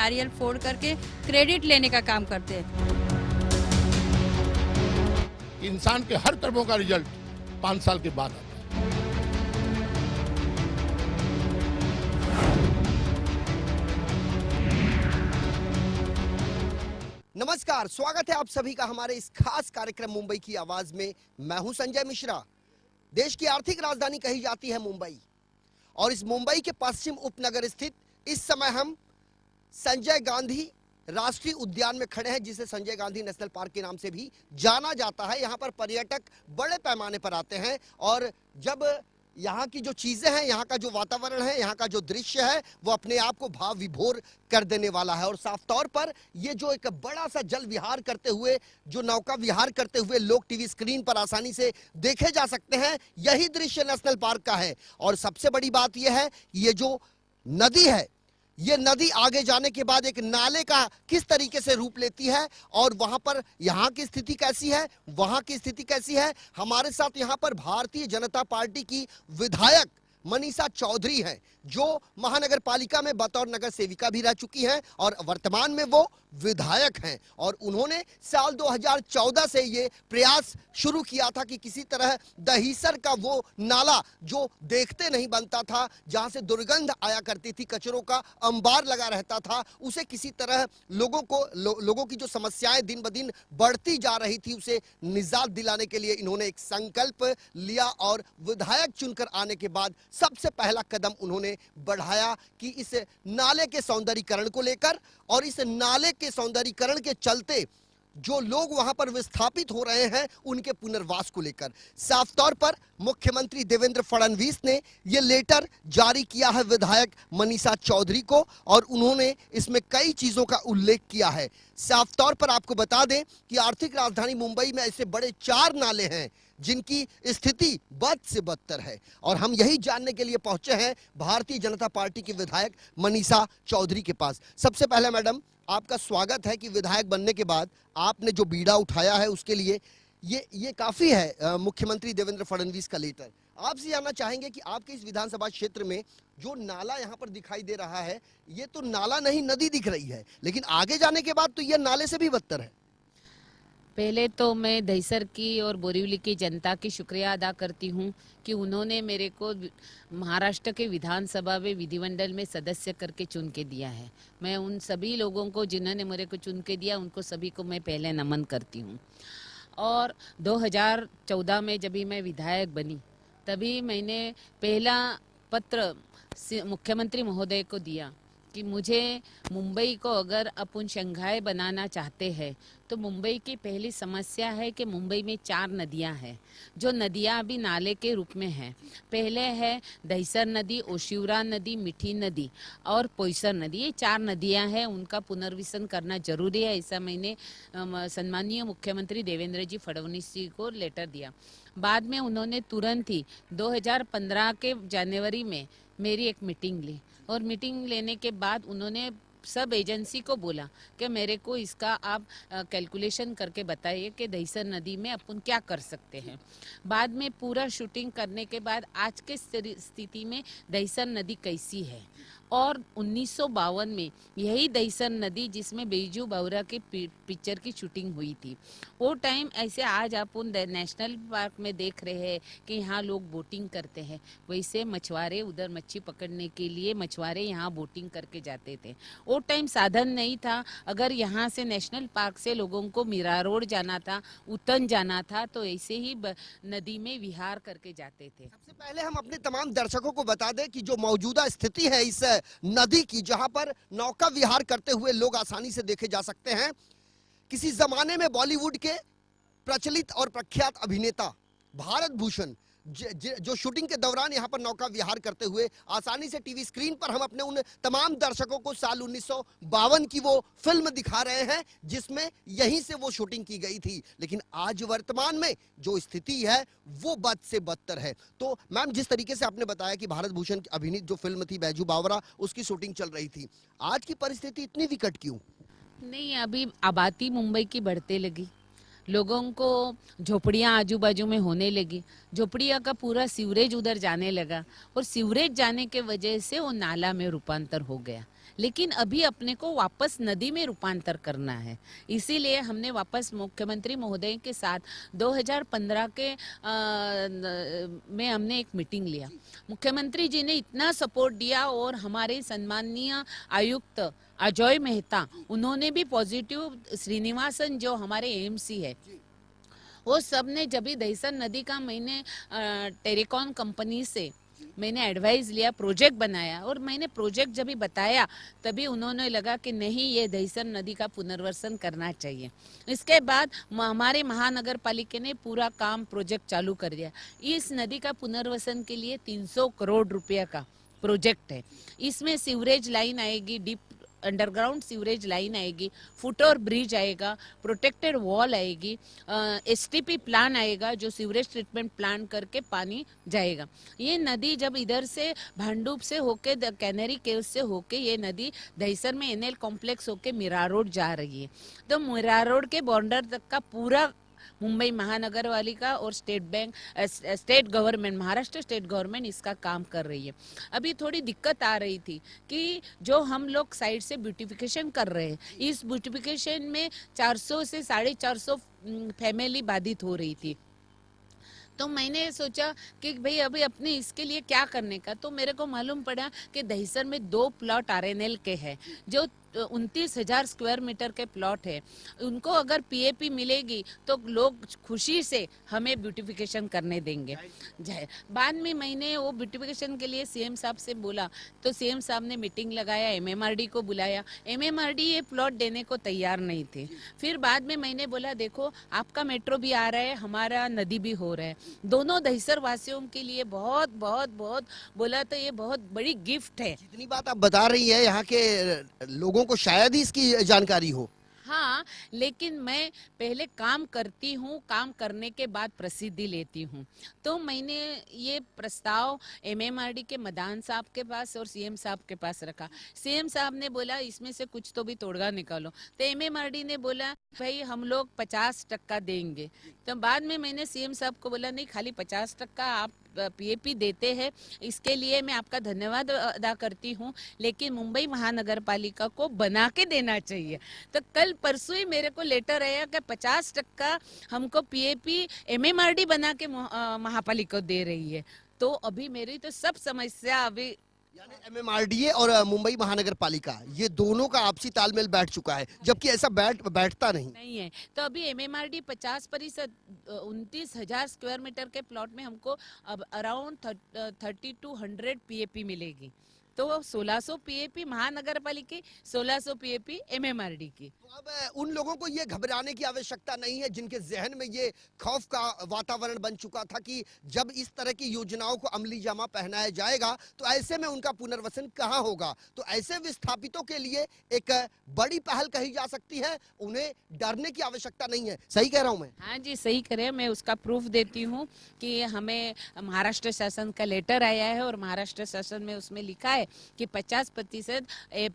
नारियल फोड़ करके क्रेडिट लेने का काम करते हैं। इंसान के हर कर्मों का रिजल्ट 5 साल के बाद आता है। नमस्कार, स्वागत है आप सभी का हमारे इस खास कार्यक्रम मुंबई की आवाज में। मैं हूं संजय मिश्रा। देश की आर्थिक राजधानी कही जाती है मुंबई, और इस मुंबई के पश्चिम उपनगर स्थित इस समय हम संजय गांधी राष्ट्रीय उद्यान में खड़े हैं, जिसे संजय गांधी नेशनल पार्क के नाम से भी जाना जाता है। यहाँ पर पर्यटक बड़े पैमाने पर आते हैं, और जब यहाँ की जो चीजें हैं, यहाँ का जो वातावरण है, यहाँ का जो दृश्य है, वो अपने आप को भाव विभोर कर देने वाला है। और साफ तौर पर ये जो एक बड़ा सा जल विहार करते हुए, जो नौका विहार करते हुए लोग टीवी स्क्रीन पर आसानी से देखे जा सकते हैं, यही दृश्य नेशनल पार्क का है। और सबसे बड़ी बात यह है, ये जो नदी है, ये नदी आगे जाने के बाद एक नाले का किस तरीके से रूप लेती है, और वहां पर यहाँ की स्थिति कैसी है, वहां की स्थिति कैसी है। हमारे साथ यहाँ पर भारतीय जनता पार्टी की विधायक मनीषा चौधरी हैं, जो महानगर पालिका में बतौर नगर सेविका भी रह चुकी हैं और वर्तमान में वो विधायक हैं। और उन्होंने साल 2014 से ये प्रयास शुरू किया था कि किसी तरह दहीसर का वो नाला जो देखते नहीं बनता था, जहां से दुर्गंध आया करती थी, कचरों का अंबार लगा रहता था, उसे किसी तरह लोगों की जो समस्याएं दिन ब दिन बढ़ती जा रही थी, उसे निजात दिलाने के लिए इन्होंने एक संकल्प लिया। और विधायक चुनकर आने के बाद सबसे पहला कदम उन्होंने बढ़ाया कि इस नाले के सौंदर्यीकरण को लेकर, और इस नाले के सौंदर्यीकरण के चलते जो लोग वहां पर विस्थापित हो रहे हैं, उनके पुनर्वास को लेकर साफ तौर पर मुख्यमंत्री देवेंद्र फडणवीस ने यह लेटर जारी किया है विधायक मनीषा चौधरी को, और उन्होंने इसमें कई चीजों का उल्लेख किया है। साफ तौर पर आपको बता दें कि आर्थिक राजधानी मुंबई में ऐसे बड़े 4 नाले हैं जिनकी स्थिति बद से बदतर है, और हम यही जानने के लिए पहुंचे हैं भारतीय जनता पार्टी की विधायक मनीषा चौधरी के पास। सबसे पहले मैडम, आपका स्वागत है कि विधायक बनने के बाद आपने जो बीड़ा उठाया है उसके लिए ये काफी है। मुख्यमंत्री देवेंद्र फडणवीस का लेटर, आपसे जानना चाहेंगे कि आपके इस विधानसभा क्षेत्र में जो नाला यहाँ पर दिखाई दे रहा है, ये तो नाला नहीं नदी दिख रही है, लेकिन आगे जाने के बाद तो ये नाले से भी बदतर है। पहले तो मैं दहीसर की और बोरीवली की जनता की शुक्रिया अदा करती हूँ कि उन्होंने मेरे को महाराष्ट्र के विधानसभा में विधिमंडल में सदस्य करके चुन के दिया है। मैं उन सभी लोगों को जिन्होंने मेरे को चुन के दिया, उनको सभी को मैं पहले नमन करती हूँ। और 2014 में जब मैं विधायक बनी, तभी मैंने पहला पत्र मुख्यमंत्री महोदय को दिया कि मुझे मुंबई को अगर अपन शंघाई बनाना चाहते हैं, तो मुंबई की पहली समस्या है कि मुंबई में 4 नदियां हैं, जो नदियां अभी नाले के रूप में हैं। पहले है दहीसर नदी, ओशिवरा नदी, मीठी नदी और पोईसर नदी। ये 4 नदियां हैं, उनका पुनर्विसन करना जरूरी है। ऐसा मैंने सम्माननीय मुख्यमंत्री देवेंद्र जी फडणवीस जी को लेटर दिया। बाद में उन्होंने तुरंत ही 2015 के जनवरी में मेरी एक मीटिंग ली, और मीटिंग लेने के बाद उन्होंने सब एजेंसी को बोला कि मेरे को इसका आप कैलकुलेशन करके बताइए कि दहीसर नदी में अपन क्या कर सकते हैं। बाद में पूरा शूटिंग करने के बाद आज के स्थिति में दहीसर नदी कैसी है, और 1952 में यही दहीसर नदी जिसमें बैजू बावरा के पिक्चर की शूटिंग हुई थी, वो टाइम ऐसे आज अपन नेशनल पार्क में देख रहे हैं कि यहाँ लोग बोटिंग करते हैं, वैसे मछुआरे उधर मच्छी पकड़ने के लिए मछुआरे यहाँ बोटिंग करके जाते थे। वो टाइम साधन नहीं था। अगर यहाँ से नेशनल पार्क से लोगों को मीरा रोड जाना था, उतन जाना था, तो ऐसे ही नदी में विहार करके जाते थे। सबसे पहले हम अपने तमाम दर्शकों को बता दें कि जो मौजूदा स्थिति है इस नदी की, जहां पर नौका विहार करते हुए लोग आसानी से देखे जा सकते हैं, किसी जमाने में बॉलीवुड के प्रचलित और प्रख्यात अभिनेता भारत भूषण जो शूटिंग के दौरान यहाँ पर नौका विहार करते हुए आसानी से टीवी स्क्रीन पर हम अपने उन तमाम दर्शकों को साल 1952 की वो फिल्म दिखा रहे हैं जिसमें यहीं से वो शूटिंग की गई थी। लेकिन आज वर्तमान में जो स्थिति है वो बद से बदतर है। तो मैम, जिस तरीके से आपने बताया कि भारत भूषण की अभिनीत जो फिल्म थी बैजू बावरा, उसकी शूटिंग चल रही थी, आज की परिस्थिति इतनी विकट क्यों? नहीं, अभी आबादी मुंबई की बढ़ते लगी, लोगों को झोपड़ियाँ आजू बाजू में होने लगी, झोपड़ियाँ का पूरा सीवरेज उधर जाने लगा, और सीवरेज जाने के वजह से वो नाला में रूपांतर हो गया। लेकिन अभी अपने को वापस नदी में रूपांतर करना है। इसीलिए हमने वापस मुख्यमंत्री महोदय के साथ 2015 के में हमने एक मीटिंग लिया। मुख्यमंत्री जी ने इतना सपोर्ट दिया और हमारे सम्माननीय आयुक्त अजय मेहता, उन्होंने भी पॉजिटिव, श्रीनिवासन जो हमारे एएमसी है, वो सब ने जब भी दहिसर नदी का मैंने टेलीकॉम कंपनी से मैंने एडवाइस लिया, प्रोजेक्ट बनाया, और मैंने प्रोजेक्ट जब भी बताया तभी उन्होंने लगा कि नहीं, ये दहिसर नदी का पुनर्वसन करना चाहिए। इसके बाद हमारे महानगर पालिका ने पूरा काम प्रोजेक्ट चालू कर दिया। इस नदी का पुनर्वसन के लिए 300 करोड़ रुपये का प्रोजेक्ट है। इसमें सीवरेज लाइन आएगी, डीप अंडरग्राउंड सीवरेज लाइन आएगी, फुट और ब्रिज आएगा, प्रोटेक्टेड वॉल आएगी, एसटीपी प्लान आएगा जो सीवरेज ट्रीटमेंट प्लान करके पानी जाएगा। ये नदी जब इधर से भांडुप से होके कैनरी केव्स से होके ये नदी दहिसर में एनएल कॉम्प्लेक्स होके मीरा रोड जा रही है। तो मीरा रोड के बॉर्डर तक का पूरा मुंबई महानगर पालिका और state government, Maharashtra state government इसका काम कर रही है। अभी थोड़ी दिक्कत आ रही थी कि जो हम लोग साइड से ब्यूटिफिकेशन कर रहे हैं, इस ब्यूटिफिकेशन में 400 से 450 फैमिली बाधित हो रही थी। तो मैंने सोचा कि भाई अभी अपने इसके लिए क्या करने का। तो मेरे को मालूम पड़ा कि दहिसर में 2 प्लॉट आरएनएल के हैं जो 29,000 स्क्वायर मीटर के प्लॉट है। उनको अगर पीएपी मिलेगी तो लोग खुशी से हमें ब्यूटिफिकेशन करने देंगे। बाद में मैंने वो ब्यूटिफिकेशन के लिए सीएम साहब से बोला, तो सीएम साहब ने मीटिंग लगाया, एमएमआरडी को बुलाया। एमएमआरडी ये प्लॉट देने को तैयार नहीं थे। फिर बाद में मैंने बोला, देखो आपका मेट्रो भी आ रहा है, हमारा नदी भी हो रहा है, दोनों दहिसर वासियों के लिए बहुत बहुत बहुत, बोला तो ये बहुत बड़ी गिफ्ट है। जितनी बात आप बता रही है, यहाँ के लोगों को शायद ही इसकी जानकारी हो। हाँ, लेकिन मैं पहले काम करती हूँ, काम करने के बाद प्रसिद्धि लेती हूँ। तो मैंने ये प्रस्ताव एमएमआरडी के मदान साहब के पास और सीएम साहब के पास रखा। सीएम साहब ने बोला इसमें से कुछ तो भी तोड़गा निकालो। तो एमएमआरडी ने बोला भाई हम लोग 50% देंगे। तो बाद में मैंने सीएम साहब को बोला नहीं, खाली 50% आप पीएपी देते हैं, इसके लिए मैं आपका धन्यवाद अदा करती हूँ, लेकिन मुंबई महानगर पालिका को बना के देना चाहिए। तो कल परसों ही मेरे को लेटर आया कि 50% हमको पीएपी एमएमआरडी बना के महापालिका दे रही है। तो अभी मेरी तो सब समस्या अभी, यानी एमएमआरडीए और मुंबई महानगर पालिका, ये दोनों का आपसी तालमेल बैठ चुका है, जबकि ऐसा बैठता नहीं है। तो अभी एमएमआरडी 50% 29,000 स्क्वायर मीटर के प्लॉट में हमको अब अराउंड 3200 पीएपी मिलेगी। तो 1600 पीएपी महानगर पालिका, 1600 पीएपी एमएमआरडी की। तो अब उन लोगों को ये घबराने की आवश्यकता नहीं है जिनके जहन में ये खौफ का वातावरण बन चुका था कि जब इस तरह की योजनाओं को अमली जामा पहनाया जाएगा तो ऐसे में उनका पुनर्वसन कहाँ होगा। तो ऐसे विस्थापितों के लिए एक बड़ी पहल कही जा सकती है, उन्हें डरने की आवश्यकता नहीं है। सही कह रहा हूँ मैं? हाँ जी, सही कह रहे हैं। मैं उसका प्रूफ देती हूँ कि हमें महाराष्ट्र शासन का लेटर आया है और महाराष्ट्र शासन में उसमें लिखा है कि 50%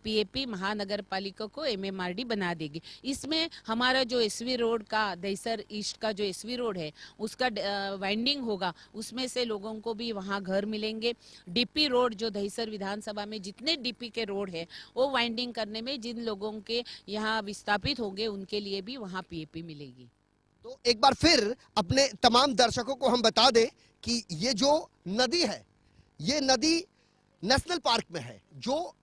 पीएपी महानगर पालिका को एमएमआरडी बना देगी। इसमें हमारा जो एसवी रोड का, दहिसर ईस्ट का जो एसवी रोड है उसका वाइंडिंग होगा, उसमें से लोगों को भी वहाँ घर मिलेंगे। डीपी रोड जो दहिसर विधानसभा में जितने डीपी के रोड है वो वाइंडिंग करने में जिन लोगों के यहाँ विस्थापित होंगे उनके लिए भी वहाँ पीएपी मिलेगी। तो एक बार फिर अपने तमाम दर्शकों को हम बता दें कि ये जो नदी है, ये नदी नेशनल पार्क में है जो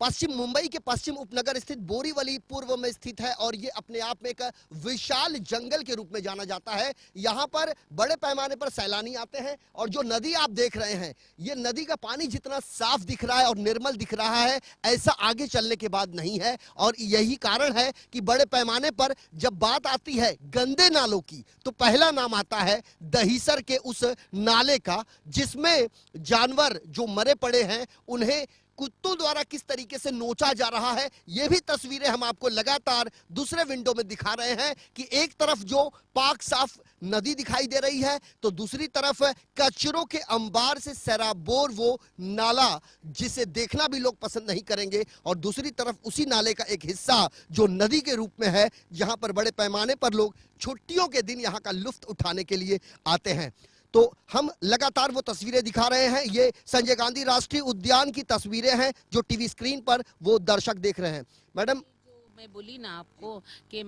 पश्चिम मुंबई के पश्चिम उपनगर स्थित बोरीवली पूर्व में स्थित है और ये अपने आप में एक विशाल जंगल के रूप में जाना जाता है। यहाँ पर बड़े पैमाने पर सैलानी आते हैं और जो नदी आप देख रहे हैं, ये नदी का पानी जितना साफ दिख रहा है और निर्मल दिख रहा है, ऐसा आगे चलने के बाद नहीं है। और यही कारण है कि बड़े पैमाने पर जब बात आती है गंदे नालों की तो पहला नाम आता है दहिसर के उस नाले का, जिसमें जानवर जो मरे पड़े हैं उन्हें कुत्तों द्वारा किस तरीके से नोचा जा रहा है, ये भी तस्वीरें हम आपको लगातार दूसरे विंडो में दिखा रहे हैं कि एक तरफ जो पाक साफ नदी दिखाई दे रही है तो दूसरी तरफ कचरों के अंबार से सराबोर वो नाला जिसे देखना भी लोग पसंद नहीं करेंगे, और दूसरी तरफ उसी नाले का एक हिस्सा जो नदी के रूप में है, जहां पर बड़े पैमाने पर लोग छुट्टियों के दिन यहां का लुत्फ उठाने के लिए आते हैं। तो हम लगातार वो तस्वीरें दिखा रहे हैं। ये संजय गांधी राष्ट्रीय उद्यान की तस्वीरें हैं जो टीवी स्क्रीन पर वो दर्शक देख रहे हैं। मैडम, जो मैं बोली ना आपको कि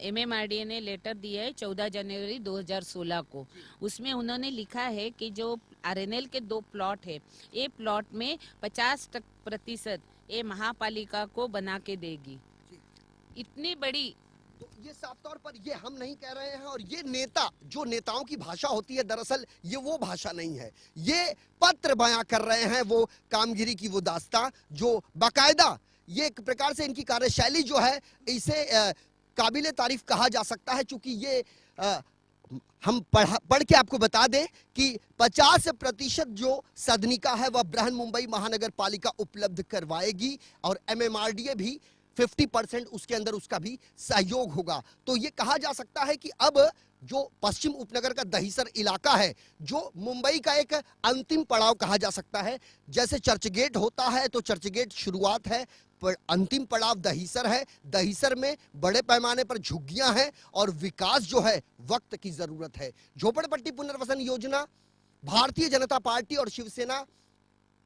MMRDA ने लेटर दिया है 14 जनवरी 2016 को। उसमें उन्होंने लिखा है कि जो RNL के 2 प्लॉट है, ये प्लॉट में 50% ये महापालिका को बना के देगी। इतनी बड़ी, तो ये साफ तौर पर ये हम नहीं कह रहे हैं, और ये नेता, जो नेताओं की भाषा होती है, दरअसल ये वो भाषा नहीं है। ये पत्र बयां कर रहे हैं वो कामगिरी की वो दास्तां जो बाकायदा, ये एक प्रकार से इनकी कार्यशैली जो है इसे काबिले तारीफ कहा जा सकता है। चूंकि ये हम पढ़ के आपको बता दें कि 50% जो सदनिका है वह बृहन मुंबई महानगर पालिका उपलब्ध करवाएगी, और MMRDA भी 50% उसके अंदर उसका भी सहयोग होगा। तो ये कहा जा सकता है कि अब जो पश्चिम उपनगर का दहिसर इलाका है, जो मुंबई का एक अंतिम पड़ाव कहा जा सकता है, जैसे चर्चगेट होता है तो चर्चगेट शुरुआत है, पर अंतिम पड़ाव दहिसर है। दहिसर में बड़े पैमाने पर झुग्गियां हैं और विकास जो है वक्त की जरूरत है। झोपड़पट्टी पुनर्वसन योजना भारतीय जनता पार्टी और शिवसेना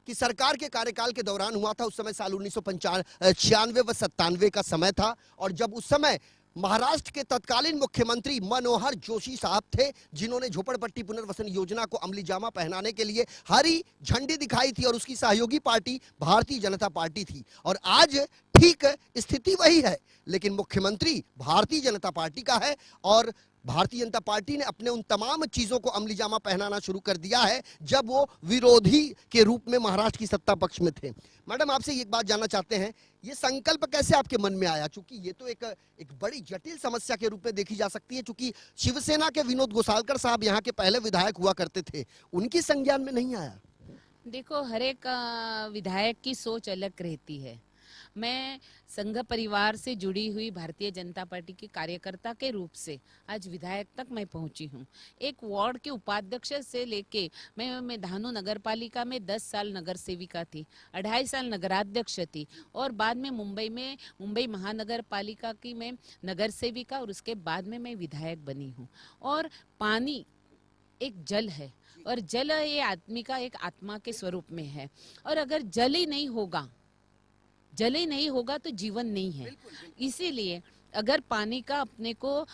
की सरकार के कार्यकाल के दौरान हुआ था। उस समय साल 1996 व 97 का समय था, और जब उस समय महाराष्ट्र के तत्कालीन मुख्यमंत्री मनोहर जोशी साहब थे, जिन्होंने झोपड़पट्टी पुनर्वसन योजना को अमली जामा पहनाने के लिए हरी झंडी दिखाई थी, और उसकी सहयोगी पार्टी भारतीय जनता पार्टी थी। और आज ठीक स्थिति वही है, लेकिन मुख्यमंत्री भारतीय जनता पार्टी का है, और भारतीय जनता पार्टी ने अपने उन तमाम चीजों को अमली जामा पहनाना शुरू कर दिया है जब वो विरोधी के रूप में महाराष्ट्र की सत्ता पक्ष में थे। मैडम, आपसे एक बात जानना चाहते हैं, ये संकल्प कैसे आपके मन में आया? चूंकि ये तो एक बड़ी जटिल समस्या के रूप में देखी जा सकती है, चूंकि शिवसेना के विनोद गोसालकर साहब यहाँ के पहले विधायक हुआ करते थे, उनकी संज्ञान में नहीं आया। देखो, हर एक विधायक की सोच अलग रहती है। मैं संघ परिवार से जुड़ी हुई भारतीय जनता पार्टी की कार्यकर्ता के रूप से आज विधायक तक मैं पहुंची हूं। एक वार्ड के उपाध्यक्ष से लेके मैं धानु नगर पालिका में 10 साल नगर सेविका थी, 2.5 साल नगराध्यक्ष थी, और बाद में मुंबई महानगर पालिका की मैं नगर सेविका, और उसके बाद में मैं विधायक बनी हूँ। और पानी एक जल है, और जल ये आदमी का एक आत्मा के स्वरूप में है, और अगर जल ही नहीं होगा तो जीवन नहीं है। इसीलिए अगर पानी का अपने को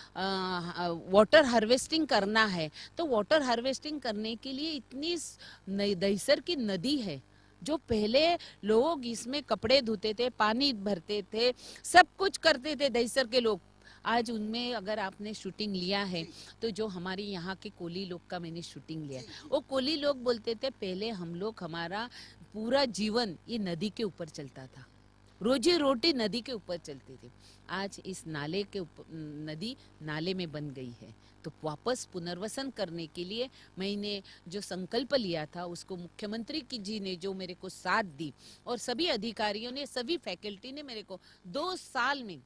वाटर हार्वेस्टिंग करना है, तो वाटर हार्वेस्टिंग करने के लिए इतनी दहिसर की नदी है, जो पहले लोग इसमें कपड़े धोते थे, पानी भरते थे, सब कुछ करते थे दहिसर के लोग। आज उनमें अगर आपने शूटिंग लिया है, तो जो हमारे यहाँ के कोली लोग का मैंने शूटिंग लिया, वो कोली लोग बोलते थे पहले हमारा पूरा जीवन ये नदी के ऊपर चलता था, रोजी रोटी नदी के ऊपर चलती थी। आज इस नाले के नदी नाले में बन गई है। तो वापस पुनर्वसन करने के लिए मैंने जो संकल्प लिया था, उसको मुख्यमंत्री जी ने जो मेरे को साथ दी, और सभी अधिकारियों ने, सभी फैकल्टी ने मेरे को 2 साल में,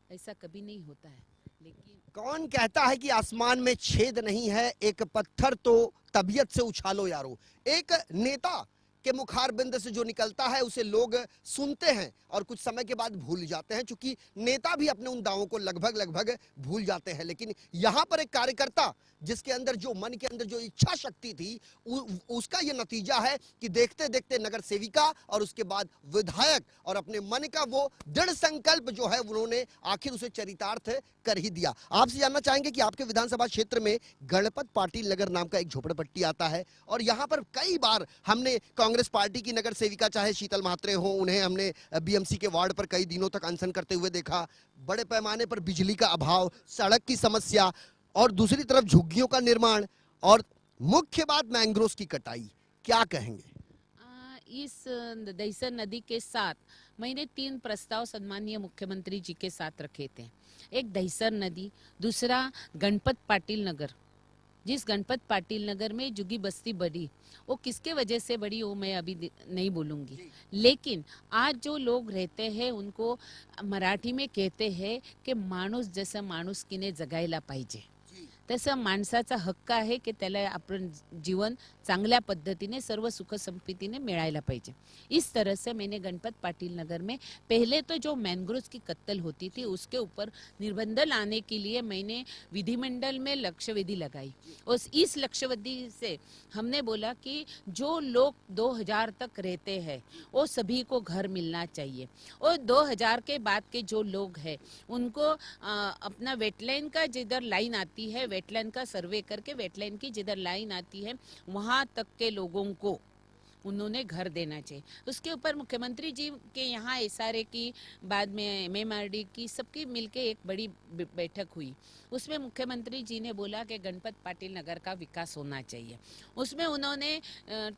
ऐसा कभी नहीं होता है। लेकिन कौन कहता है कि आसमान में छेद नहीं है, एक पत्थर तो तबीयत से उछालो यारो। एक नेता के मुखारबिंद से जो निकलता है उसे लोग सुनते हैं और कुछ समय के बाद भूल जाते हैं, क्योंकि नेता भी अपने उन दावों को लगभग भूल जाते हैं। लेकिन यहाँ पर एक कार्यकर्ता जिसके अंदर जो मन के अंदर जो इच्छा शक्ति थी, उसका ये नतीजा है कि देखते देखते नगर सेविका और उसके बाद विधायक, और अपने मन का वो दृढ़ संकल्प जो है उन्होंने आखिर उसे चरितार्थ कर ही दिया। आपसे जानना चाहेंगे कि आपके विधानसभा क्षेत्र में गणपत पाटिल नगर नाम का एक झोपड़पट्टी आता है, और यहाँ पर कई बार हमने कांग्रेस पार्टी की नगर सेविका चाहे शीतल म्हात्रे हो, उन्हें हमने BMC के वार्ड पर कई दिनों तक अनशन करते हुए देखा। बड़े पैमाने पर बिजली का अभाव, सड़क की समस्या, और दूसरी तरफ झुग्गियों का निर्माण, और मुख्य बात मैंग्रोव की कटाई। क्या कहेंगे? इस दहिसर नदी के साथ मैंने 3 प्रस्ताव सम्माननीय मुख्यमंत्री जी के साथ रखे थे। एक दहिसर नदी, दूसरा गणपत पाटिल नगर। जिस गणपत पाटिल नगर में जुगी बस्ती बढ़ी, वो किसके वजह से बढ़ी वो मैं अभी नहीं बोलूंगी, लेकिन आज जो लोग रहते हैं उनको मराठी में कहते हैं कि माणूस जैसा माणूस किने जगायला पाहिजे। तसं माणसाचा हक्क आहे की त्याला आपण जीवन चांगल्या पद्धतीने सर्व सुख संपत्तीने मिळायला पाहिजे। इस तरह से मैंने गणपत पाटिल नगर में पहले तो जो मैंग्रोव्स की कत्ल होती थी उसके ऊपर निर्बंध लाने के लिए मैंने विधिमंडल में लक्ष्यवेदी लगाई और इस लक्ष्यवेदी से हमने बोला कि जो लोग 2000 तक रहते हैं वो सभी को घर मिलना चाहिए और 2000 के बाद के जो लोग हैं उनको अपना वेटलैंड का जिधर लाइन आती है वेटलैंड का सर्वे करके वेटलैंड की जिधर लाइन आती है वहाँ तक के लोगों को उन्होंने घर देना चाहिए। उसके ऊपर मुख्यमंत्री जी के यहाँ एसआरए की बाद में एमएमआरडी की सबकी मिलके एक बड़ी बैठक हुई। उसमें मुख्यमंत्री जी ने बोला कि गणपत पाटिल नगर का विकास होना चाहिए। उसमें उन्होंने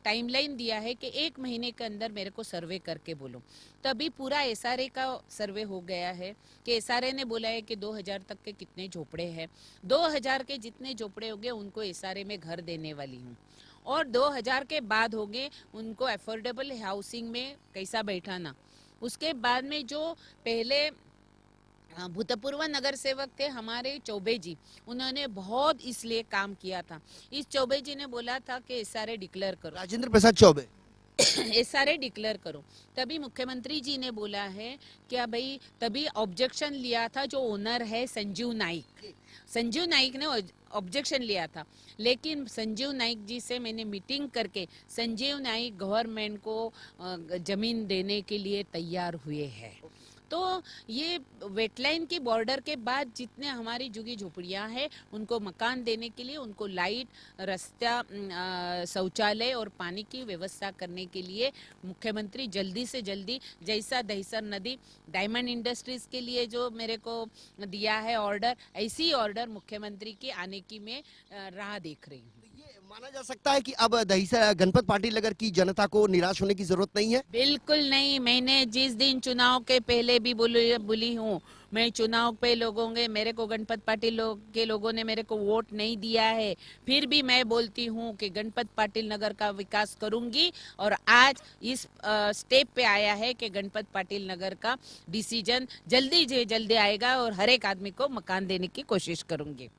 टाइमलाइन दिया है कि 1 महीने के अंदर मेरे को सर्वे करके बोलो। तभी पूरा एसआरए का सर्वे हो गया है कि एसआरए ने बोला है कि 2000 तक के कितने झोपड़े हैं, 2000 के जितने झोपड़े होंगे उनको एसआरए में घर देने वाली हूँ और 2000 के बाद होंगे उनको अफोर्डेबल हाउसिंग में कैसा बैठाना। उसके बाद में जो पहले भूतपूर्व नगर सेवक थे हमारे चौबे जी, उन्होंने बहुत इसलिए काम किया था। इस चौबे जी ने बोला था कि एसआरए डिक्लेयर करो, राजेंद्र प्रसाद चौबे एसआरए डिक्लेयर करो। तभी मुख्यमंत्री जी ने बोला है क्या भाई, तभी ऑब्जेक्शन लिया था जो ओनर है संजीव नाइक, संजीव नाइक ने ऑब्जेक्शन लिया था। लेकिन संजीव नाइक जी से मैंने मीटिंग करके संजीव नाइक गवर्नमेंट को जमीन देने के लिए तैयार हुए हैं। तो ये वेटलाइन की बॉर्डर के बाद जितने हमारी झुग्गी झोपड़ियाँ हैं उनको मकान देने के लिए, उनको लाइट, रास्ता, शौचालय और पानी की व्यवस्था करने के लिए मुख्यमंत्री जल्दी से जल्दी, जैसा दहिसर नदी डायमंड इंडस्ट्रीज के लिए जो मेरे को दिया है ऑर्डर, ऐसी ऑर्डर मुख्यमंत्री की आने की मैं राह देख रही हूँ। ये माना जा सकता है कि अब दहिसर गणपत पाटिल नगर की जनता को निराश होने की जरूरत नहीं है। बिल्कुल नहीं। मैंने जिस दिन चुनाव के पहले भी बोली हूँ, मैं चुनाव पे लोगों के, मेरे को गणपत पाटिल के लोगों ने मेरे को वोट नहीं दिया है, फिर भी मैं बोलती हूँ कि गणपत पाटिल नगर का विकास करूंगी और आज इस स्टेप पे आया है कि गणपत पाटिल नगर का डिसीजन जल्दी से जल्दी आएगा और हर एक आदमी को मकान देने की कोशिश करूंगी।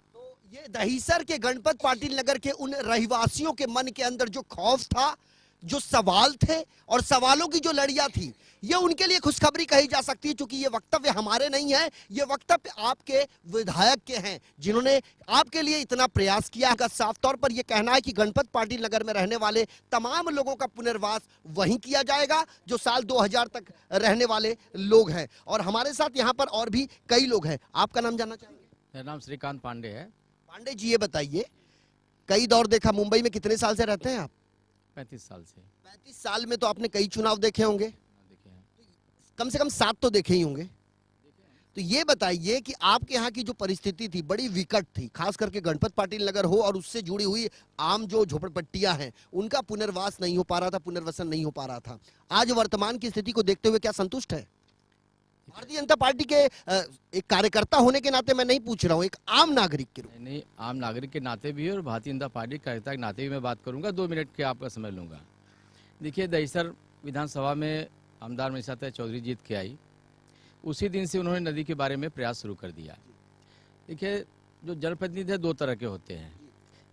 ये दहिसर के गणपत पाटिल नगर के उन रहवासियों के मन के अंदर जो खौफ था, जो सवाल थे और सवालों की जो लड़ियां थी, ये उनके लिए खुशखबरी कही जा सकती है, क्योंकि ये वक्तव्य हमारे नहीं है, ये वक्तव्य आपके विधायक के हैं जिन्होंने आपके लिए इतना प्रयास किया है। साफ तौर पर यह कहना है कि गणपत पाटिल नगर में रहने वाले तमाम लोगों का पुनर्वास वहीं किया जाएगा जो साल 2000 तक रहने वाले लोग हैं। और हमारे साथ यहाँ पर और भी कई लोग हैं। आपका नाम जानना चाहेंगे? मेरा नाम श्रीकांत पांडे है। पांडे जी, ये बताइए, कई दौर देखा, मुंबई में कितने साल से रहते हैं आप? 35 साल से। 35 साल में तो आपने कई चुनाव देखे होंगे, देखे हैं। कम से कम 7 तो देखे ही होंगे। तो ये बताइए कि आपके यहाँ की जो परिस्थिति थी बड़ी विकट थी, खास करके गणपत पाटिल नगर हो और उससे जुड़ी हुई आम जो झोपड़पट्टियां हैं उनका पुनर्वास नहीं हो पा रहा था, पुनर्वसन नहीं हो पा रहा था। आज वर्तमान की स्थिति को देखते हुए क्या संतुष्ट है? भारतीय जनता पार्टी के एक कार्यकर्ता होने के नाते मैं नहीं पूछ रहा हूँ, एक आम नागरिक के रूप में। नहीं, आम नागरिक के नाते भी और भारतीय जनता पार्टी कार्यकर्ता के नाते भी मैं बात करूंगा। 2 मिनट के आपका समय लूंगा। देखिए, दहिसर विधानसभा में आमदार मनीषा चौधरी जीत के आई, उसी दिन से उन्होंने नदी के बारे में प्रयास शुरू कर दिया। देखिए, जो जनप्रतिनिधि 2 तरह के होते हैं।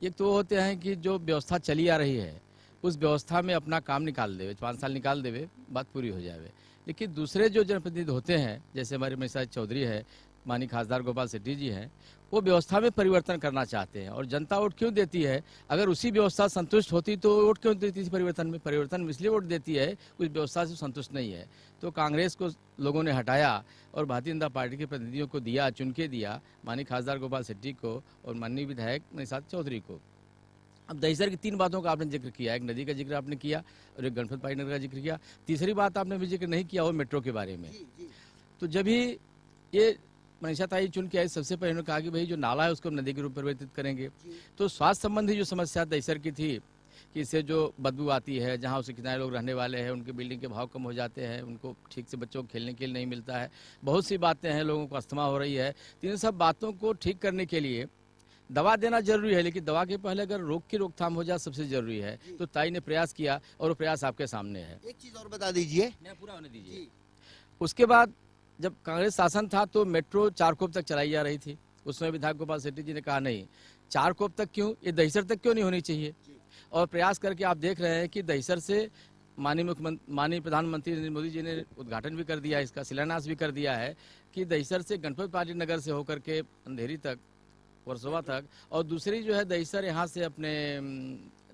एक तो होते हैं कि जो व्यवस्था चली आ रही है उस व्यवस्था में अपना काम निकाल देवे, 5 साल निकाल देवे, बात पूरी हो जाए। लेकिन दूसरे जो जनप्रतिनिधि होते हैं, जैसे हमारे मनीषा चौधरी है, माननीय खासदार गोपाल शेट्टी जी हैं, वो व्यवस्था में परिवर्तन करना चाहते हैं। और जनता वोट क्यों देती है? अगर उसी व्यवस्था संतुष्ट होती तो वोट क्यों देती थी परिवर्तन में? परिवर्तन इसलिए वोट देती है उस व्यवस्था से संतुष्ट नहीं है। तो कांग्रेस को लोगों ने हटाया और भारतीय जनता पार्टी के प्रतिनिधियों को दिया, चुन के दिया, माननीय खासदार गोपाल शेट्टी को और माननीय विधायक मनीषा चौधरी को। अब दहिसर की 3 बातों का आपने जिक्र किया, एक नदी का जिक्र आपने किया और एक गणपत पाटिल नगर का जिक्र किया। तीसरी बात आपने भी जिक्र नहीं किया, वो मेट्रो के बारे में। तो जब भी ये मनीषा ताई चुन के आई, सबसे पहले उन्होंने कहा कि भाई जो नाला है उसको हम नदी के रूप में परिवर्तित करेंगे। तो स्वास्थ्य संबंधी जो समस्या दहिसर की थी कि इससे जो बदबू आती है, जहाँ उससे कितने लोग रहने वाले हैं, उनके बिल्डिंग के भाव कम हो जाते हैं, उनको ठीक से बच्चों को खेलने के लिए नहीं मिलता है, बहुत सी बातें हैं, लोगों को अस्थमा हो रही है। तो इन सब बातों को ठीक करने के लिए दवा देना जरूरी है, लेकिन दवा के पहले अगर रोग की रोकथाम हो जाए सबसे जरूरी है। तो ताई ने प्रयास किया और वो प्रयास आपके सामने है। एक चीज और बता दीजिए, मेरा पूरा होने दीजिए। उसके बाद जब कांग्रेस शासन था तो मेट्रो 4 कोप तक चलाई जा रही थी। उसमें विधायक गोपाल शेट्टी जी ने कहा नहीं, चारकोप तक क्यों, ये दहिसर तक क्यों नहीं होनी चाहिए। और प्रयास करके आप देख रहे हैं कि दहिसर से माननीय प्रधानमंत्री नरेंद्र मोदी जी ने उद्घाटन भी कर दिया है, इसका शिलान्यास भी कर दिया है कि दहिसर से गणपति पाटिल नगर से होकर के अंधेरी तक, वर्सोवा तक, और दूसरी जो है दहिसर यहाँ से अपने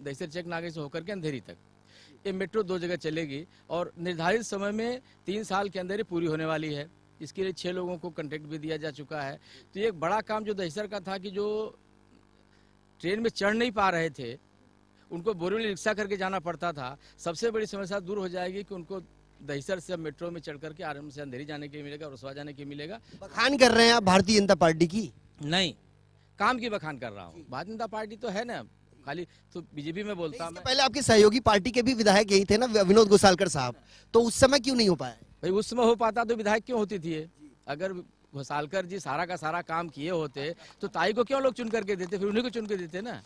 दहिसर चेक नाके से होकर के अंधेरी तक, ये मेट्रो 2 जगह चलेगी और निर्धारित समय में 3 साल के अंदर ये पूरी होने वाली है। इसके लिए 6 लोगों को कॉन्ट्रैक्ट भी दिया जा चुका है। तो ये एक बड़ा काम जो दहिसर का था कि जो ट्रेन में चढ़ नहीं पा रहे थे, उनको बोरीवली रिक्शा करके जाना पड़ता था, सबसे बड़ी समस्या दूर हो जाएगी कि उनको दहिसर से मेट्रो में चढ़ करके आराम से अंधेरी जाने के लिए मिलेगा, रसवा जाने के लिए मिलेगा। बखान कर रहे हैं आप भारतीय जनता पार्टी की? नहीं, काम की बखान कर रहा हूँ। भारतीय जनता पार्टी तो है ना, खाली तो बीजेपी में बोलता इसके मैं। पहले आपके सहयोगी पार्टी के भी विधायक यही थे ना, विनोद गोसालकर साहब, तो उस समय क्यों नहीं हो पाया? भाई उस समय हो पाता तो विधायक क्यों होती थी ये? अगर घोसालकर जी सारा का सारा काम किए होते तो ताई को क्यों लोग चुन करके देते, फिर उन्हीं को चुन के देते ना।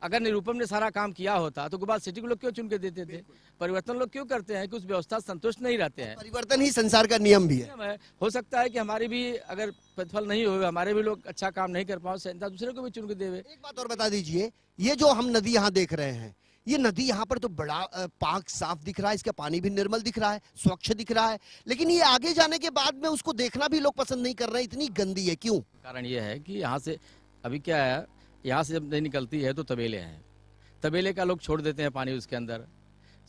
अगर निरुपम ने सारा काम किया होता तो गोपाल सिटी को लोग क्यों चुन के देते थे? परिवर्तन लोग क्यों करते हैं कि उस व्यवस्था से संतुष्ट नहीं रहते हैं। परिवर्तन ही संसार का नियम भी है। नियम है। हो सकता है कि हमारी भी अगर प्रतिफल नहीं हो, हमारे भी लोग अच्छा काम नहीं कर पाओ, जनता दूसरे को भी चुन के देवे। एक बात और बता दीजिए, ये जो हम नदी यहाँ देख रहे हैं, ये नदी यहाँ पर तो बड़ा पाक साफ दिख रहा है, इसका पानी भी निर्मल दिख रहा है, स्वच्छ दिख रहा है, लेकिन ये आगे जाने के बाद में उसको देखना भी लोग पसंद नहीं कर रहे हैं, इतनी गंदी है। क्यों? कारण ये है कि यहाँ से अभी क्या है, यहाँ से जब नहीं निकलती है तो तबेले हैं, तबेले का लोग छोड़ देते हैं पानी उसके अंदर,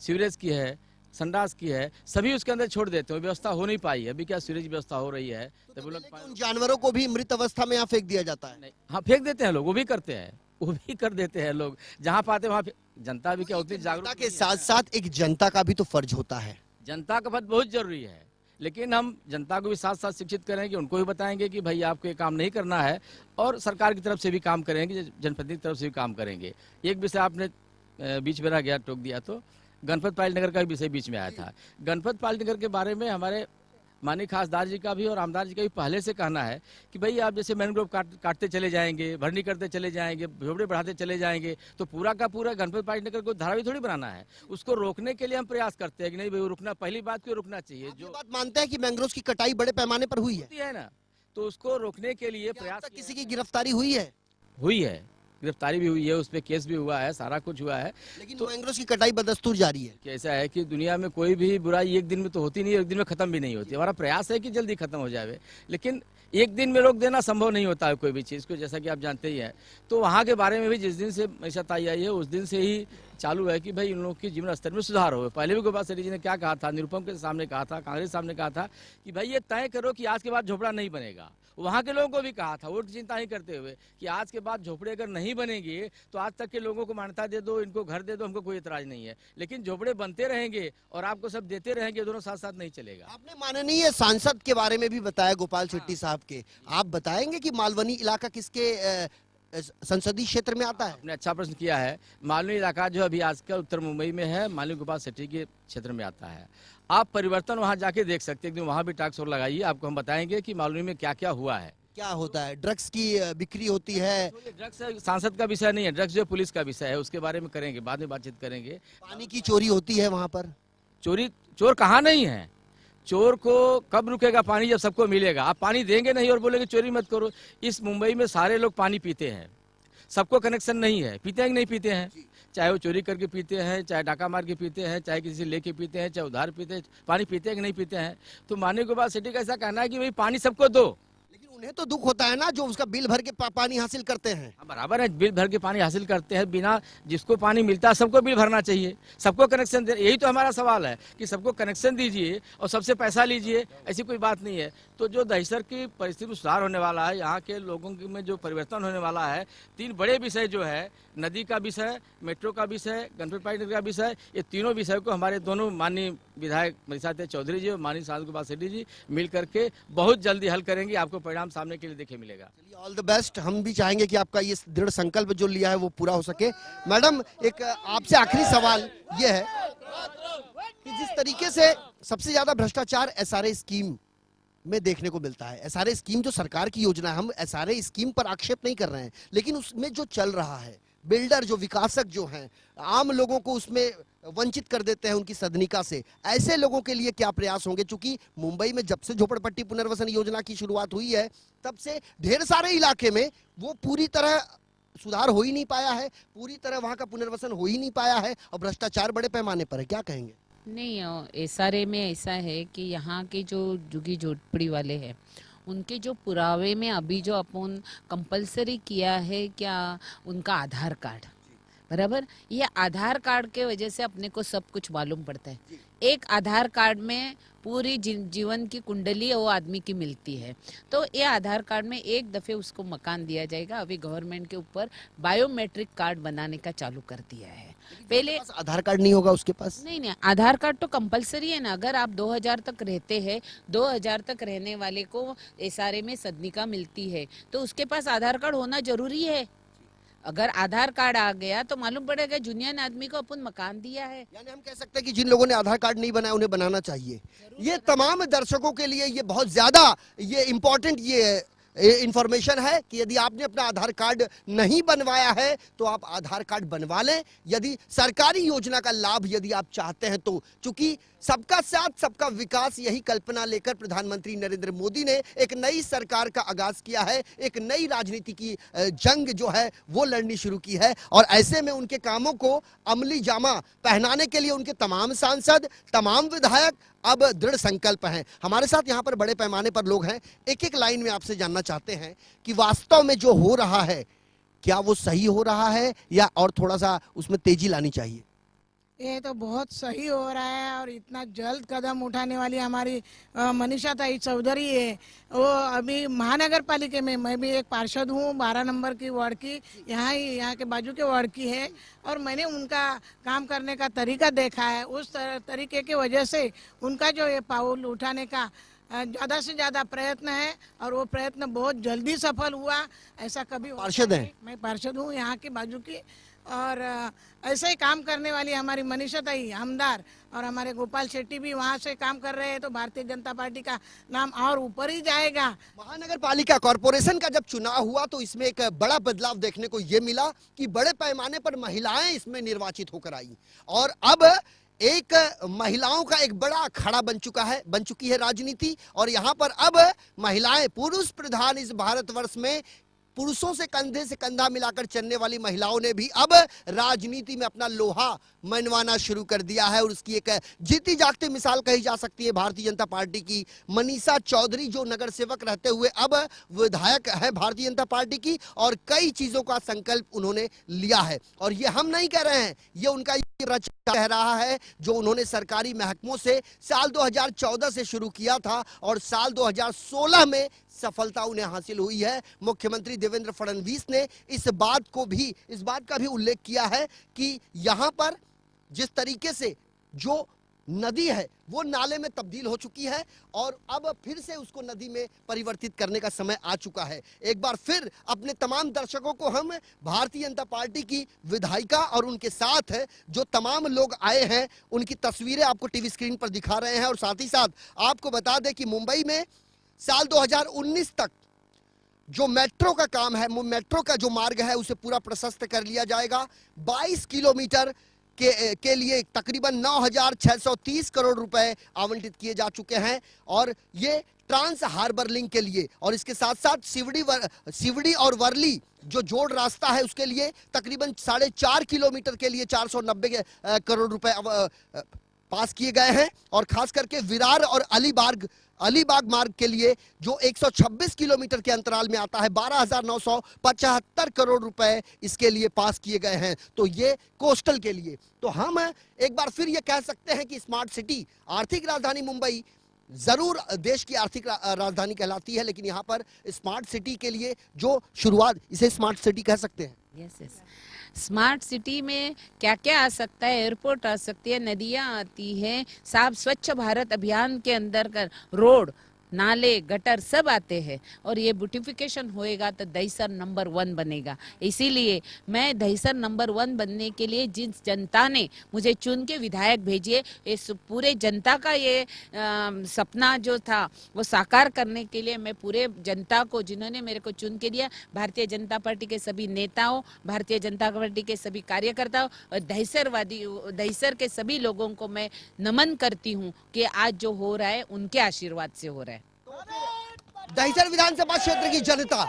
सीवरेज की है, संडास की है, सभी उसके अंदर छोड़ देते हैं। व्यवस्था हो नहीं पाई है। अभी क्या सीवरेज की व्यवस्था हो रही है, तब लोग उन जानवरों को भी मृत अवस्था में यहाँ फेंक दिया जाता है। नहीं, हाँ फेंक देते हैं लोग, वो भी करते हैं, वो भी कर देते हैं लोग, जहाँ पाते वहाँ जनता भी क्या उतनी जागरूक के साथ साथ एक जनता का भी तो फर्ज होता है। जनता का पद बहुत जरूरी है, लेकिन हम जनता को भी साथ साथ शिक्षित करेंगे, उनको भी बताएंगे कि भाई आपको ये काम नहीं करना है, और सरकार की तरफ से भी काम करेंगे, जनप्रतिनिधि की तरफ से भी काम करेंगे। एक विषय आपने बीच में रह गया, टोक दिया, तो गणपत पाटिल नगर का भी विषय बीच में आया था। गणपत पाटिल नगर के बारे में हमारे माननीय खासदार जी का भी और आमदार जी का भी पहले से कहना है कि भाई आप जैसे मैनग्रोव काटते चले जाएंगे, भरनी करते चले जाएंगे, झोपड़े बढ़ाते चले जाएंगे, तो पूरा का पूरा गणपत पाटिल नगर को धारावी थोड़ी बनाना है। उसको रोकने के लिए हम प्रयास करते हैं कि नहीं भाई रुकना, पहली बात क्यों रुकना चाहिए। जो बात मानते हैं कि मैंग्रोव की कटाई बड़े पैमाने पर हुई है ना, तो उसको रोकने के लिए प्रयास। किसी की गिरफ्तारी हुई है? हुई है, गिरफ्तारी भी हुई है, उस पर केस भी हुआ है, सारा कुछ हुआ है, लेकिन तो मैंग्रोव की कटाई बदस्तूर जारी है। कैसा है कि दुनिया में कोई भी बुराई एक दिन में तो होती नहीं है, एक दिन में खत्म भी नहीं होती। हमारा प्रयास है कि जल्दी खत्म हो जाए, लेकिन एक दिन में रोक देना संभव नहीं होता है कोई भी चीज़ को, जैसा कि आप जानते ही हैं। तो वहाँ के बारे में भी जिस दिन से मैशत आई है, उस दिन से ही चालू है कि भाई इन लोगों की जीवन स्तर में सुधार हो। पहले भी गोपाल सेठी जी ने क्या कहा था, निरुपम के सामने कहा था, कांग्रेस सामने कहा था कि भाई ये तय करो कि आज के बाद झोपड़ा नहीं बनेगा। वहाँ के लोगों को भी कहा था, वोट की चिंता नहीं करते हुए, कि आज के बाद झोपड़े अगर नहीं बनेंगे तो आज तक के लोगों को मान्यता दे दो, इनको घर दे दो, हमको कोई इतराज नहीं है, लेकिन झोपड़े बनते रहेंगे और आपको सब देते रहेंगे, दोनों साथ साथ नहीं चलेगा। आपने माननीय सांसद के बारे में भी बताया, गोपाल शेट्टी साहब के, आप बताएंगे कि मालवनी इलाका किसके संसदीय क्षेत्र में आता है? आपने अच्छा प्रश्न किया है। मालवनी इलाका जो अभी आजकल उत्तर मुंबई में है, माननीय गोपाल शेट्टी के क्षेत्र में आता है। आप परिवर्तन वहां जाके देख सकते हैं, एक दिन वहां भी टैक्स और लगाइए, आपको हम बताएंगे कि मालवनी में क्या क्या हुआ है। क्या होता है? ड्रग्स की बिक्री होती है? ड्रग्स सांसद का विषय नहीं है, ड्रग्स जो पुलिस का विषय है, उसके बारे में करेंगे, बाद में बातचीत करेंगे। पानी की चोरी होती है वहां पर? चोर कहाँ नहीं है, चोर को कब रुकेगा पानी, जब सबको मिलेगा। आप पानी देंगे नहीं और बोलेंगे चोरी मत करो। इस मुंबई में सारे लोग पानी पीते हैं, सबको कनेक्शन नहीं है, पीते हैं कि नहीं पीते हैं, चाहे वो चोरी करके पीते हैं, चाहे डाका मार के पीते हैं, चाहे किसी से लेके पीते हैं, चाहे उधार पीते हैं, पानी पीते हैं कि नहीं पीते हैं। तो माननीय गोपाल शेट्टी का ऐसा कहना है कि भाई पानी सबको दो, लेकिन उन्हें तो दुख होता है ना जो उसका बिल भर के पानी हासिल करते हैं। बराबर है, बिल भर के पानी हासिल करते हैं, बिना जिसको पानी मिलता है सबको बिल भरना चाहिए, सबको कनेक्शन दे। यही तो हमारा सवाल है कि सबको कनेक्शन दीजिए और सबसे पैसा लीजिए, ऐसी कोई बात नहीं है। तो जो दहिसर की परिस्थिति में सुधार होने वाला है, यहाँ के लोगों में जो परिवर्तन होने वाला है, 3 बड़े विषय जो है, नदी का विषय, मेट्रो का विषय, गणपत पाटिल का विषय, ये तीनों विषय को हमारे दोनों माननीय विधायक मनीषा चौधरी जी और माननीय सांसद गोपाल शेट्टी जी मिल करके बहुत जल्दी हल करेंगे। आपको परिणाम सामने के लिए देखे मिलेगा। All the best. हम भी चाहेंगे कि आपका ये दृढ़ संकल्प जो लिया है वो पूरा हो सके। मैडम, एक आपसे आखिरी सवाल ये है कि जिस तरीके से सबसे ज्यादा भ्रष्टाचार एसआरए स्कीम में देखने को मिलता है, एसआरए स्कीम जो सरकार की योजना है, हम एसआरए स्कीम पर आक्षेप नहीं कर रहे हैं, लेकिन उसमें जो चल रहा है, बिल्डर जो विकासक जो हैं, आम लोगों को उसमें वंचित कर देते हैं उनकी सदनिका से। ऐसे लोगों के लिए क्या प्रयास होंगे? चूंकि मुंबई में जब से झोपड़पट्टी पुनर्वसन योजना की शुरुआत हुई है, तब से ढेर सारे इलाके में वो पूरी तरह सुधार हो ही नहीं पाया है, पूरी तरह वहां का पुनर्वसन हो ही नहीं पाया है और भ्रष्टाचार बड़े पैमाने पर है, क्या कहेंगे? नहीं, एसआरए में ऐसा है कि यहाँ के जो झुग्गी झोपड़ी वाले हैं उनके जो पुरावे में अभी जो अपन कंपलसरी किया है क्या, उनका आधार कार्ड, बराबर, ये आधार कार्ड के वजह से अपने को सब कुछ मालूम पड़ता है। एक आधार कार्ड में पूरी जीवन की कुंडली वो आदमी की मिलती है। तो ये आधार कार्ड में एक दफे उसको मकान दिया जाएगा। अभी गवर्नमेंट के ऊपर बायोमेट्रिक कार्ड बनाने का चालू कर दिया है। पहले आधार कार्ड नहीं होगा उसके पास? नहीं, आधार कार्ड तो कंपलसरी है ना। अगर आप 2000 तक रहते हैं, 2000 तक रहने वाले को एसआरए में सदनिका मिलती है, तो उसके पास आधार कार्ड होना जरूरी है। अगर आधार कार्ड आ गया तो मालूम पड़ेगा जुनियन आदमी को अपन मकान दिया है। यानी हम कह सकते हैं कि जिन लोगों ने आधार कार्ड नहीं बनाया उन्हें बनाना चाहिए। ये तमाम दर्शकों के लिए ये बहुत ज्यादा ये इम्पोर्टेंट ये इंफॉर्मेशन है कि यदि आपने अपना आधार कार्ड नहीं बनवाया है तो आप आधार कार्ड बनवा लें, यदि सरकारी योजना का लाभ यदि आप चाहते हैं तो। चूंकि सबका साथ सबका विकास यही कल्पना लेकर प्रधानमंत्री नरेंद्र मोदी ने एक नई सरकार का आगाज किया है, एक नई राजनीति की जंग जो है वो लड़नी शुरू की है। और ऐसे में उनके कामों को अमली जामा पहनाने के लिए उनके तमाम सांसद, तमाम विधायक अब दृढ़ संकल्प हैं। हमारे साथ यहाँ पर बड़े पैमाने पर लोग हैं। एक एक लाइन में आपसे जानना चाहते हैं कि वास्तव में जो हो रहा है क्या वो सही हो रहा है या और थोड़ा सा उसमें तेजी लानी चाहिए? ये तो बहुत सही हो रहा है और इतना जल्द कदम उठाने वाली हमारी मनीषा ताई चौधरी है। वो अभी महानगर पालिका में, मैं भी एक पार्षद हूँ 12 नंबर की वार्ड की, यहाँ के बाजू के वार्ड की है, और मैंने उनका काम करने का तरीका देखा है। उस तरीके की वजह से उनका जो ये पाउल उठाने का ज़्यादा से ज़्यादा प्रयत्न है और वो प्रयत्न बहुत जल्दी सफल हुआ। ऐसा कभी पार्षद हैं? मैं पार्षद हूँ यहाँ की बाजू की, और ऐसे ही काम करने वाली हमारी मनीषा ताई आमदार और हमारे गोपाल शेट्टी भी वहाँ से काम कर रहे हैं, तो भारतीय जनता पार्टी का नाम और ऊपर ही जाएगा। महानगर पालिका कॉरपोरेशन का जब चुनाव हुआ तो इसमें एक बड़ा बदलाव देखने को ये मिला कि बड़े पैमाने पर महिलाएं इसमें निर्वाचित होकर आई और अब एक महिलाओं का एक बड़ा अखाड़ा बन चुकी है राजनीति। और यहाँ पर अब महिलाएं, पुरुष प्रधान इस भारतवर्ष में पुरुषों से कंधा मिलाकर चलने वाली महिलाओं ने भी अब राजनीति में अपना लोहा मनवाना शुरू कर दिया है। और उसकी एक जीती जागती मिसाल कही जा सकती है भारतीय जनता पार्टी की मनीषा चौधरी, जो नगर सेवक रहते हुए अब विधायक है भारतीय जनता पार्टी की, और कई चीजों का संकल्प उन्होंने लिया है। और ये हम नहीं कह रहे हैं, ये उनका रच कह रहा है जो उन्होंने सरकारी महकमों से साल 2014 से शुरू किया था और साल 2016 में सफलता उन्हें हासिल हुई है। मुख्यमंत्री देवेंद्र फडणवीस ने इस बात का भी उल्लेख किया है कि यहां पर जिस तरीके से जो नदी है वो नाले में तब्दील हो चुकी है और अब फिर से उसको नदी में परिवर्तित करने का समय आ चुका है। एक बार फिर अपने तमाम दर्शकों को हम भारतीय जनता पार्टी की विधायिका और उनके साथ जो तमाम लोग आए हैं उनकी तस्वीरें आपको टीवी स्क्रीन पर दिखा रहे हैं। और साथ ही साथ आपको बता दें कि मुंबई में साल 2019 तक जो मेट्रो का काम है, मेट्रो का जो मार्ग है उसे पूरा प्रशस्त कर लिया जाएगा। 22 किलोमीटर के लिए तकरीबन 9,630 करोड़ रुपए आवंटित किए जा चुके हैं और ये ट्रांस हार्बर लिंक के लिए, और इसके साथ साथ सिवड़ी और वर्ली जो जोड़ रास्ता है उसके लिए तकरीबन 4.5 किलोमीटर के लिए 490 करोड़ रुपए पास किए गए हैं। और खास करके विरार और अलीबाग मार्ग के लिए जो 126 किलोमीटर के अंतराल में आता है 12,975 करोड़ रुपए इसके लिए पास किए गए हैं। तो ये कोस्टल के लिए। तो हम एक बार फिर ये कह सकते हैं कि स्मार्ट सिटी, आर्थिक राजधानी मुंबई जरूर देश की आर्थिक राजधानी कहलाती है, लेकिन यहाँ पर स्मार्ट सिटी के लिए जो शुरुआत, इसे स्मार्ट सिटी कह सकते हैं। यस, स्मार्ट सिटी में क्या क्या आ सकता है? एयरपोर्ट आ सकती है, नदियाँ आती हैं, साफ स्वच्छ भारत अभियान के अंदर कर रोड, नाले, गटर सब आते हैं और ये ब्यूटिफिकेशन होएगा तो दहिसर नंबर 1 बनेगा। इसीलिए मैं दहिसर नंबर 1 बनने के लिए जिस जनता ने मुझे चुन के विधायक भेजिए, इस पूरे जनता का ये सपना जो था वो साकार करने के लिए मैं पूरे जनता को, जिन्होंने मेरे को चुन के दिया, भारतीय जनता पार्टी के सभी नेताओं, भारतीय जनता पार्टी के सभी कार्यकर्ताओं और दहिसर के सभी लोगों को मैं नमन करती हूँ कि आज जो हो रहा है उनके आशीर्वाद से हो रहा है। दहिसर विधानसभा क्षेत्र की जनता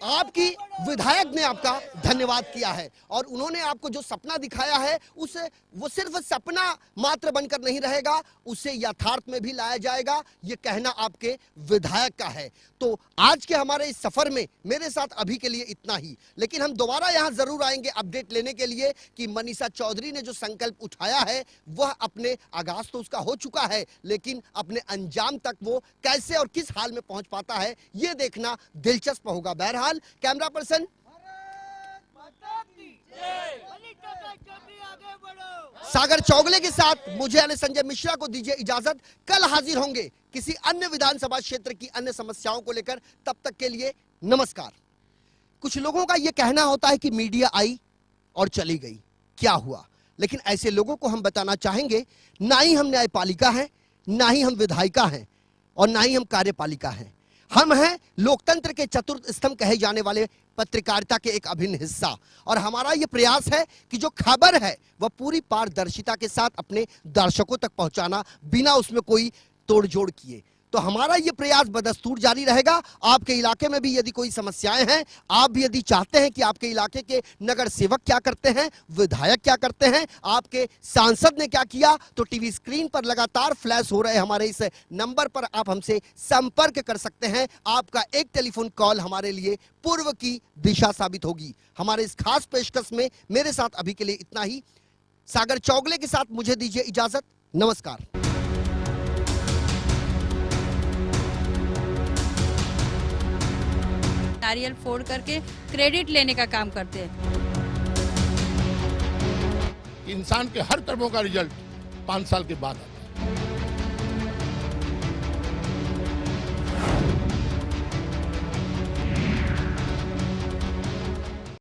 आपकी विधायक ने आपका धन्यवाद किया है और उन्होंने आपको जो सपना दिखाया है उसे वो सिर्फ सपना मात्र बनकर नहीं रहेगा, उसे यथार्थ में भी लाया जाएगा, ये कहना आपके विधायक का है। तो आज के हमारे इस सफर में मेरे साथ अभी के लिए इतना ही, लेकिन हम दोबारा यहां जरूर आएंगे अपडेट लेने के लिए कि मनीषा चौधरी ने जो संकल्प उठाया है वह अपने आगाज तो उसका हो चुका है, लेकिन अपने अंजाम तक वो कैसे और किस हाल में पहुंच पाता है ये देखना दिलचस्प होगा। बहरहाल कैमरा पर्सन सागर चौगले के साथ मुझे यानी संजय मिश्रा को दीजिए इजाजत। कल हाजिर होंगे किसी अन्य विधानसभा क्षेत्र की अन्य समस्याओं को लेकर, तब तक के लिए नमस्कार। कुछ लोगों का यह कहना होता है कि मीडिया आई और चली गई, क्या हुआ, लेकिन ऐसे लोगों को हम बताना चाहेंगे ना ही हम न्यायपालिका हैं, ना ही हम विधायिका हैं और ना ही हम कार्यपालिका हैं। हम हैं लोकतंत्र के चतुर्थ स्तंभ कहे जाने वाले पत्रकारिता के एक अभिन्न हिस्सा, और हमारा यह प्रयास है कि जो खबर है वह पूरी पारदर्शिता के साथ अपने दर्शकों तक पहुंचाना, बिना उसमें कोई तोड़जोड़ किए। तो हमारा यह प्रयास बदस्तूर जारी रहेगा। आपके इलाके में भी यदि कोई समस्याएं हैं, आप भी यदि चाहते हैं कि आपके इलाके के नगर सेवक क्या करते हैं, विधायक क्या करते हैं, आपके सांसद ने क्या किया, तो टीवी स्क्रीन पर लगातार फ्लैश हो रहे हमारे इस नंबर पर आप हमसे संपर्क कर सकते हैं। आपका एक टेलीफोन कॉल हमारे लिए पूर्व की दिशा साबित होगी। हमारे इस खास पेशकश में मेरे साथ अभी के लिए इतना ही। सागर चौगले के साथ मुझे दीजिए इजाजत। नमस्कार। नारियल फोड़ करके क्रेडिट लेने का काम करते हैं। इंसान के हर कर्मों का रिजल्ट 5 साल के बाद आता है।